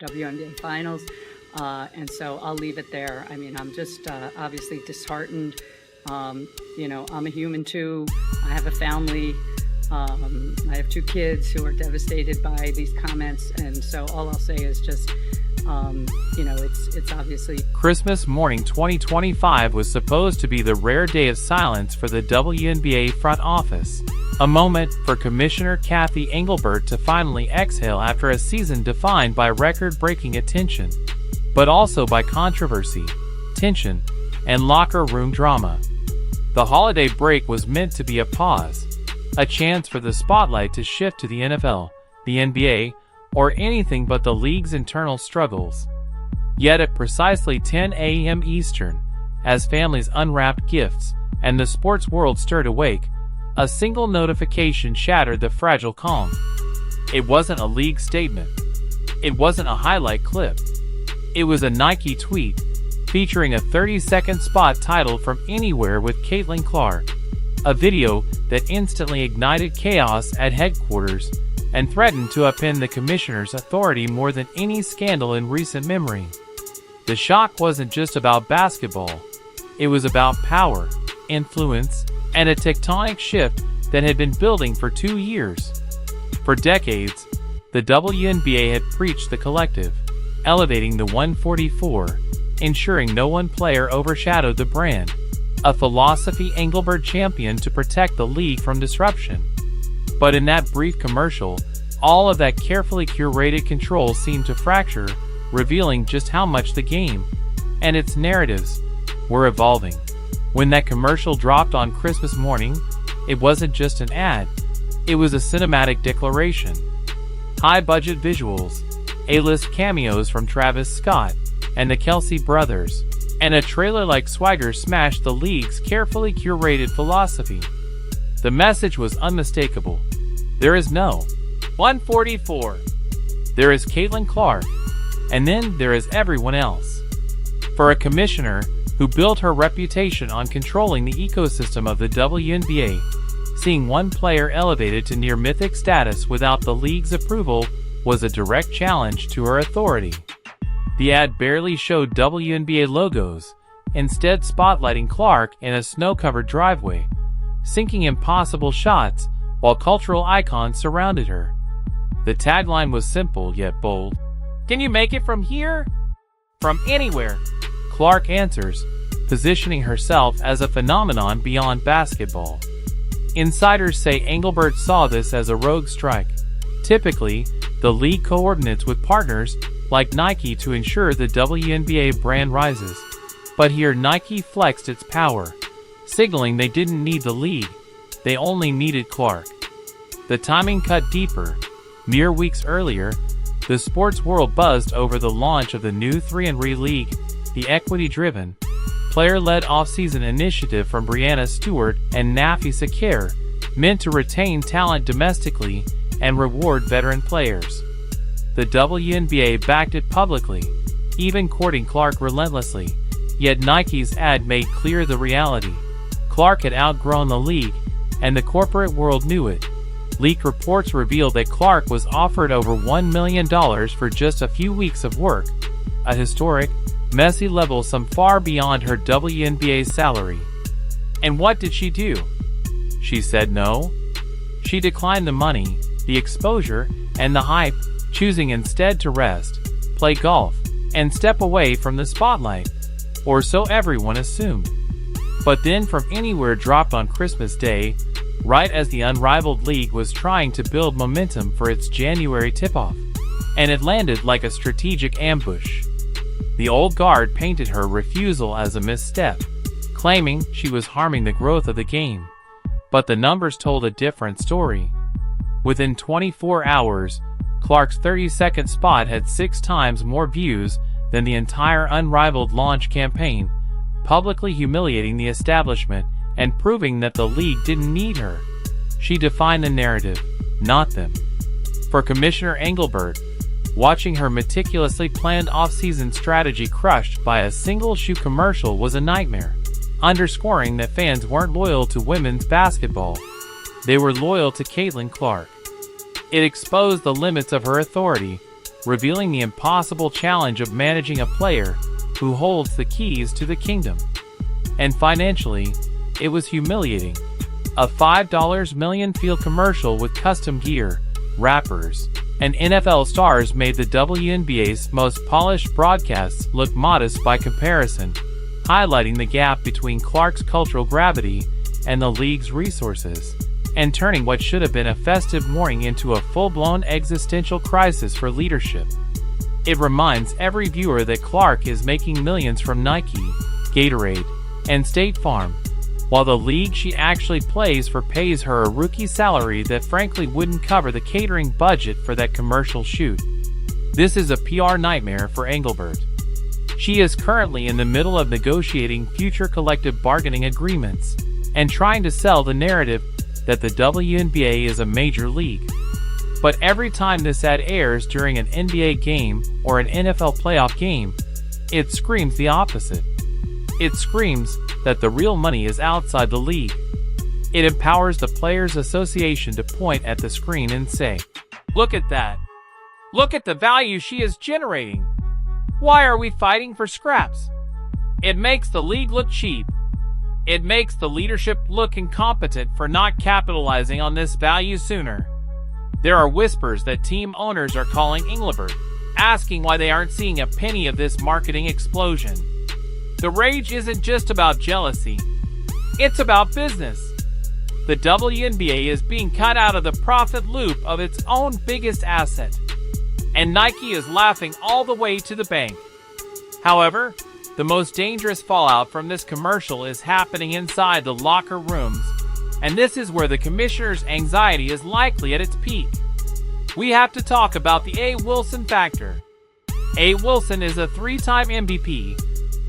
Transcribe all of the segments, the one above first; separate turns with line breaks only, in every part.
WNBA Finals. And so I'll leave it there. I mean, I'm just obviously disheartened. I'm a human too. I have a family. I have 2 kids who are devastated by these comments. And so all I'll say is just, it's obviously...
Christmas morning 2025 was supposed to be the rare day of silence for the WNBA front office. A moment for Commissioner Cathy Engelbert to finally exhale after a season defined by record-breaking attention, but also by controversy, tension, and locker room drama. The holiday break was meant to be a pause, a chance for the spotlight to shift to the NFL, the NBA, or anything but the league's internal struggles. Yet at precisely 10 a.m. Eastern, as families unwrapped gifts and the sports world stirred awake, a single notification shattered the fragile calm. It wasn't a league statement. It wasn't a highlight clip. It was a Nike tweet featuring a 30-second spot titled "From Anywhere" with Caitlin Clark, a video that instantly ignited chaos at headquarters and threatened to upend the commissioner's authority more than any scandal in recent memory. The shock wasn't just about basketball. It was about power, influence, and a tectonic shift that had been building for 2 years. For decades, the WNBA had preached the collective, elevating the 144, ensuring no one player overshadowed the brand, a philosophy Engelbert championed to protect the league from disruption. But in that brief commercial, all of that carefully curated control seemed to fracture, revealing just how much the game and its narratives were evolving. When that commercial dropped on Christmas morning, it wasn't just an ad, it was a cinematic declaration. High-budget visuals, A-list cameos from Travis Scott and the Kelsey brothers, and a trailer-like swagger smashed the league's carefully curated philosophy. The message was unmistakable. There is no 144. There is Caitlin Clark, and then there is everyone else. For a commissioner who built her reputation on controlling the ecosystem of the WNBA, seeing one player elevated to near mythic status without the league's approval was a direct challenge to her authority. The ad barely showed WNBA logos, instead spotlighting Clark in a snow-covered driveway, sinking impossible shots while cultural icons surrounded her. The tagline was simple yet bold. "Can you make it from here?" "From anywhere," Clark answers, positioning herself as a phenomenon beyond basketball. Insiders say Engelbert saw this as a rogue strike. Typically, the league coordinates with partners like Nike to ensure the WNBA brand rises. But here Nike flexed its power, signaling they didn't need the league, they only needed Clark. The timing cut deeper. Mere weeks earlier, the sports world buzzed over the launch of the new 3&3 League, the equity-driven, player-led off-season initiative from Breanna Stewart and Nafi Saker, meant to retain talent domestically and reward veteran players. The WNBA backed it publicly, even courting Clark relentlessly, yet Nike's ad made clear the reality. Clark had outgrown the league, and the corporate world knew it. Leaked reports revealed that Clark was offered over $1 million for just a few weeks of work, a historic, messy level some far beyond her WNBA salary. And what did she do? She said no. She declined the money, the exposure, and the hype, choosing instead to rest, play golf, and step away from the spotlight, or so everyone assumed. But then From Anywhere dropped on Christmas Day, right as the unrivaled league was trying to build momentum for its January tip-off, and it landed like a strategic ambush. The old guard painted her refusal as a misstep, claiming she was harming the growth of the game. But the numbers told a different story. Within 24 hours, Clark's 30-second spot had 6 times more views than the entire unrivaled launch campaign, publicly humiliating the establishment and proving that the league didn't need her. She defined the narrative, not them. For Commissioner Engelbert, watching her meticulously planned off-season strategy crushed by a single shoe commercial was a nightmare, underscoring that fans weren't loyal to women's basketball. They were loyal to Caitlin Clark. It exposed the limits of her authority, revealing the impossible challenge of managing a player who holds the keys to the kingdom. And financially, it was humiliating. A $5 million field commercial with custom gear, rappers, and NFL stars made the WNBA's most polished broadcasts look modest by comparison, highlighting the gap between Clark's cultural gravity and the league's resources, and turning what should have been a festive morning into a full-blown existential crisis for leadership. It reminds every viewer that Clark is making millions from Nike, Gatorade, and State Farm, while the league she actually plays for pays her a rookie salary that frankly wouldn't cover the catering budget for that commercial shoot. This is a PR nightmare for Engelbert. She is currently in the middle of negotiating future collective bargaining agreements and trying to sell the narrative that the WNBA is a major league. But every time this ad airs during an NBA game or an NFL playoff game, it screams the opposite. It screams that the real money is outside the league. It empowers the Players Association to point at the screen and say, "Look at that. Look at the value she is generating. Why are we fighting for scraps?" It makes the league look cheap. It makes the leadership look incompetent for not capitalizing on this value sooner. There are whispers that team owners are calling Engelbert, asking why they aren't seeing a penny of this marketing explosion. The rage isn't just about jealousy. It's about business. The WNBA is being cut out of the profit loop of its own biggest asset, and Nike is laughing all the way to the bank. However, the most dangerous fallout from this commercial is happening inside the locker rooms, and this is where the commissioner's anxiety is likely at its peak. We have to talk about the A. Wilson factor. A. Wilson is a 3-time MVP,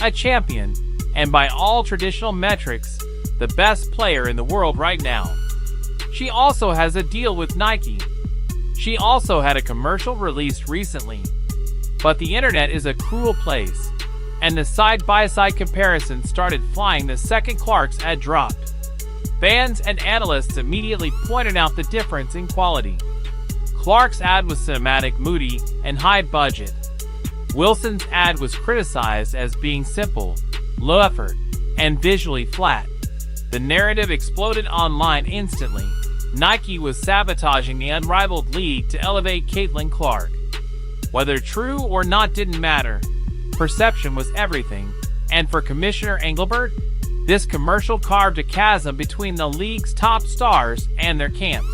a champion, and by all traditional metrics, the best player in the world right now. She also has a deal with Nike. She also had a commercial released recently. But the internet is a cruel place, and the side-by-side comparison started flying the second Clark's ad dropped. Fans and analysts immediately pointed out the difference in quality. Clark's ad was cinematic, moody, and high budget. Wilson's ad was criticized as being simple, low effort, and visually flat. The narrative exploded online instantly. Nike was sabotaging the unrivaled league to elevate Caitlin Clark. Whether true or not didn't matter. Perception was everything, and for Commissioner Engelbert, this commercial carved a chasm between the league's top stars and their camps.